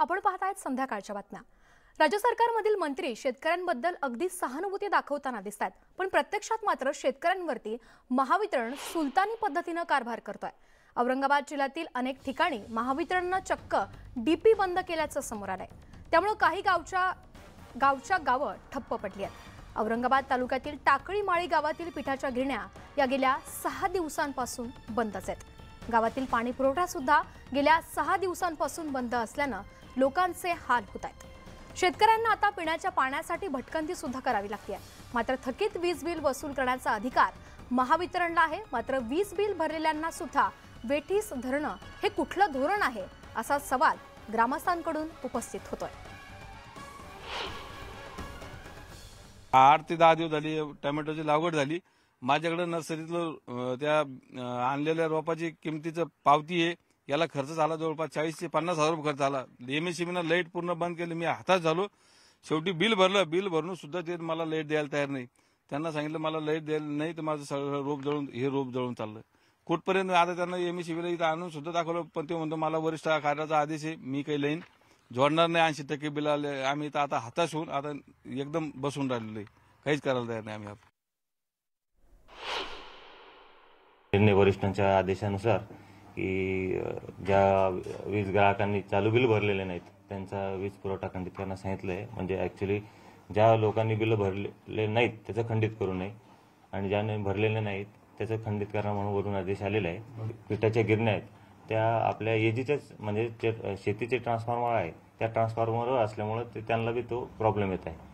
आपण पाहत आहेत संध्याकाळच्या बातम्या। राज्य सरकारमधील मंत्री शेतकऱ्यांबद्दल अगदी सहानुभूती दाखवताना दिसतात, पण प्रत्यक्षात मात्र शेतकऱ्यांवरती महावितरण सुलतानी पद्धतीने कारभार करतोय। औरंगाबाद जिल्ह्यातील अनेक ठिकाणी महावितरणने चक्क डीपी बंद केल्याचं समोर आलंय। त्यामुळे काही गावच्या गावं ठप्प पडली आहेत। औरंगाबाद तालुक्यातील टाकळी माळी गावातील पिठाच्या गिरण्या या गेल्या 6 दिवसांपासून बंदच आहेत। गावातील पाणी पुरवठा सुद्धा गेल्या 6 दिवसांपासून बंद असल्याने लोकांचे हाल होत आहेत। शेतकऱ्यांना आता पिण्याच्या पाण्यासाठी भटकंती सुद्धा करावी लागते। मात्र थकीत वीज बिल वसूल करण्याचा अधिकार महावितरणला आहे। मात्र वीज बिल भरलेल्यांना सुद्धा वेठीस धरणं हे कुठलं धोरण आहे, असा सवाल ग्रामस्थांकडून उपस्थित होतोय। 8 ते 10 दिवस झाली टोमॅटोची लागवड झाली। माझ्याकडे नर्सरीतलं त्या आणलेल्या रोपाची किमतीचं पावती आहे। याला खर्च झाला जवळपास 40 ते 50 हजार रुपये खर्च झाला। एमएससीबीने लाईट पूर्ण बंद केली। मी हातात झालो। शेवटी बिल भरलं। बिल भरून सुद्धा ते मला लाईट द्यायला तयार नाही। त्यांना सांगितलं मला लाईट द्यायला नाही तर माझं सगळं रोप जळून चाललं। कुठपर्यंत आता त्यांना एमएससीबीला इथं आणून सुद्धा दाखवलं, पण ते म्हणतो मला वरिष्ठ कार्याचा आदेश आहे, मी काही लाईन जोडणार नाही। 80% बिल आले। आम्ही तर आता हताश होऊन आता एकदम बसून राहिलेलो आहे। काहीच करायला तयार नाही आम्ही। वरिष्ठांच्या आदेशानुसार की ज्या वीज ग्राहकांनी चालू बिल भरलेले नाहीत त्यांचा वीज पुरवठा खंडित करण्यास सांगितलंय। म्हणजे ऍक्च्युअली ज्या लोकांनी बिल भरलेले नाहीत त्याचं खंडित करू नये आणि ज्याने भरलेले नाहीत त्याचं खंडित करा म्हणून वरून आदेश आलेला आहे। पिठाच्या गिरण्या आहेत त्या आपल्या एजीच्याच म्हणजे शेतीचे ट्रान्सफॉर्मर आहे, त्या ट्रान्सफॉर्मरवर असल्यामुळे त्यांना बी तो प्रॉब्लेम येत आहे।